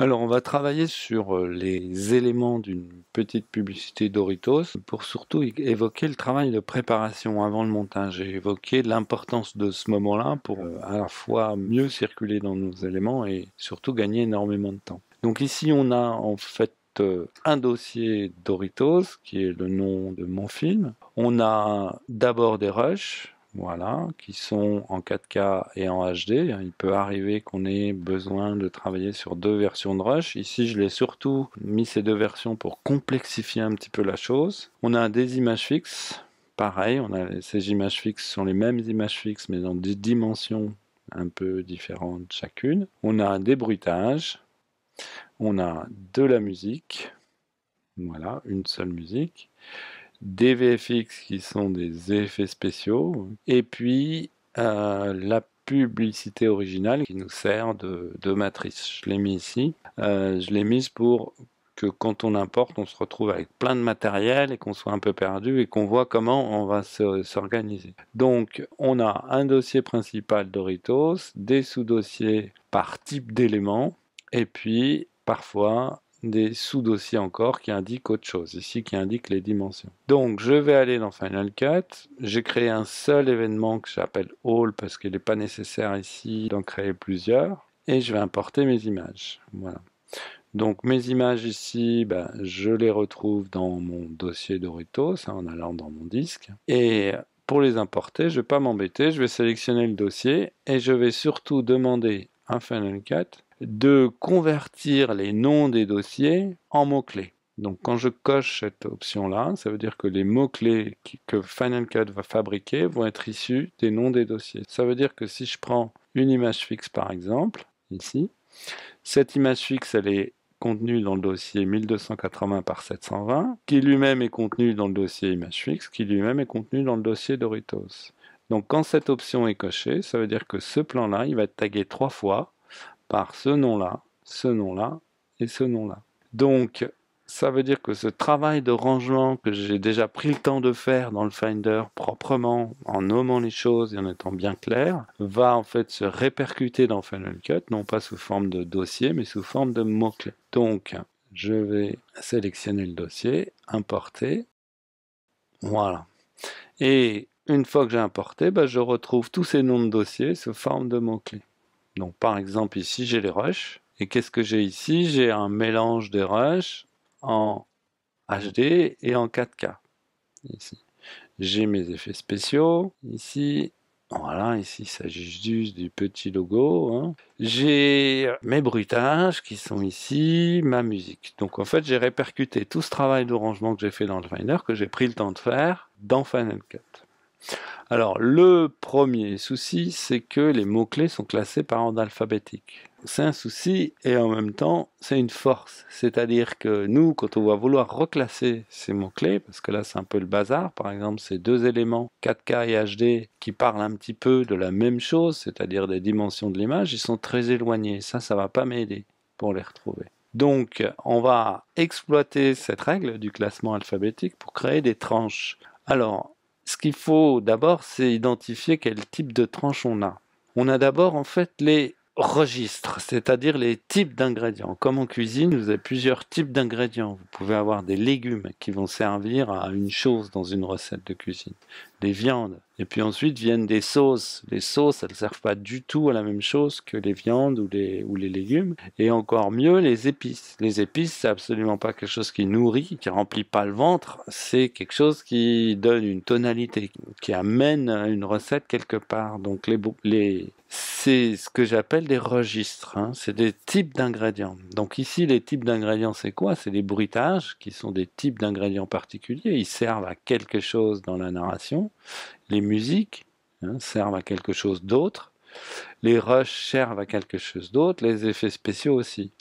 Alors, on va travailler sur les éléments d'une petite publicité Doritos pour surtout évoquer le travail de préparation avant le montage et évoquer l'importance de ce moment-là pour à la fois mieux circuler dans nos éléments et surtout gagner énormément de temps. Donc ici, on a en fait un dossier Doritos qui est le nom de mon film. On a d'abord des rushs, voilà, qui sont en 4K et en HD. Il peut arriver qu'on ait besoin de travailler sur deux versions de Rush. Ici, je l'ai surtout mis ces deux versions pour complexifier un petit peu la chose. On a des images fixes. Pareil, ces images fixes sont les mêmes images fixes, mais dans des dimensions un peu différentes chacune. On a des bruitages. On a de la musique. Voilà, une seule musique. Des VFX qui sont des effets spéciaux, et puis la publicité originale qui nous sert de matrice. Je l'ai mis ici. Je l'ai mise pour que quand on importe, on se retrouve avec plein de matériel et qu'on soit un peu perdu et qu'on voit comment on va s'organiser. Donc, on a un dossier principal Doritos, des sous-dossiers par type d'éléments, et puis parfois des sous-dossiers encore qui indiquent autre chose, ici qui indiquent les dimensions. Donc je vais aller dans Final Cut, j'ai créé un seul événement que j'appelle All parce qu'il n'est pas nécessaire ici d'en créer plusieurs, et je vais importer mes images. Voilà. Donc mes images ici, je les retrouve dans mon dossier Doritos, en allant dans mon disque, et pour les importer, je ne vais pas m'embêter, je vais sélectionner le dossier, et je vais surtout demander à Final Cut de convertir les noms des dossiers en mots-clés. Donc quand je coche cette option-là, ça veut dire que les mots-clés que Final Cut va fabriquer vont être issus des noms des dossiers. Ça veut dire que si je prends une image fixe par exemple, ici, cette image fixe elle est contenue dans le dossier 1280 par 720, qui lui-même est contenu dans le dossier image fixe, qui lui-même est contenu dans le dossier Doritos. Donc quand cette option est cochée, ça veut dire que ce plan-là, il va être tagué 3 fois, par ce nom-là et ce nom-là. Donc, ça veut dire que ce travail de rangement que j'ai déjà pris le temps de faire dans le Finder proprement, en nommant les choses et en étant bien clair, va en fait se répercuter dans Final Cut, non pas sous forme de dossier, mais sous forme de mots-clés. Donc, je vais sélectionner le dossier, importer, voilà. Et une fois que j'ai importé, je retrouve tous ces noms de dossiers sous forme de mots-clés. Donc par exemple ici j'ai les rushs. Et qu'est-ce que j'ai ici? J'ai un mélange des rushs en HD et en 4K. Ici. J'ai mes effets spéciaux. Ici, voilà, ici il s'agit juste du petit logo. Hein. J'ai mes bruitages qui sont ici, ma musique. Donc en fait j'ai répercuté tout ce travail de rangement que j'ai fait dans le Finder, que j'ai pris le temps de faire dans Final Cut. Alors, le premier souci, c'est que les mots-clés sont classés par ordre alphabétique. C'est un souci et en même temps, c'est une force. C'est-à-dire que nous, quand on va vouloir reclasser ces mots-clés, parce que là, c'est un peu le bazar, par exemple, ces deux éléments, 4K et HD, qui parlent un petit peu de la même chose, c'est-à-dire des dimensions de l'image, ils sont très éloignés. Ça va pas m'aider pour les retrouver. Donc, on va exploiter cette règle du classement alphabétique pour créer des tranches. Alors, ce qu'il faut d'abord, c'est identifier quel type de tranche on a. On a d'abord en fait les registres, c'est-à-dire les types d'ingrédients. Comme en cuisine, vous avez plusieurs types d'ingrédients. Vous pouvez avoir des légumes qui vont servir à une chose dans une recette de cuisine, des viandes. Et puis ensuite viennent des sauces. Les sauces, elles ne servent pas du tout à la même chose que les viandes ou les légumes. Et encore mieux, les épices. Les épices, c'est absolument pas quelque chose qui nourrit, qui remplit pas le ventre. C'est quelque chose qui donne une tonalité, qui amène une recette quelque part. Donc c'est ce que j'appelle des registres. Hein. C'est des types d'ingrédients. Donc ici, les types d'ingrédients, c'est quoi? C'est des bruitages, qui sont des types d'ingrédients particuliers. Ils servent à quelque chose dans la narration. Les musiques servent à quelque chose d'autre. Les rushs servent à quelque chose d'autre. Les effets spéciaux aussi.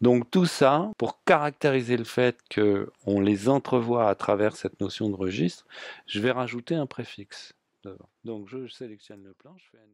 Donc tout ça, pour caractériser le fait qu'on les entrevoit à travers cette notion de registre, je vais rajouter un préfixe devant. Donc je sélectionne le plan, je fais Enter.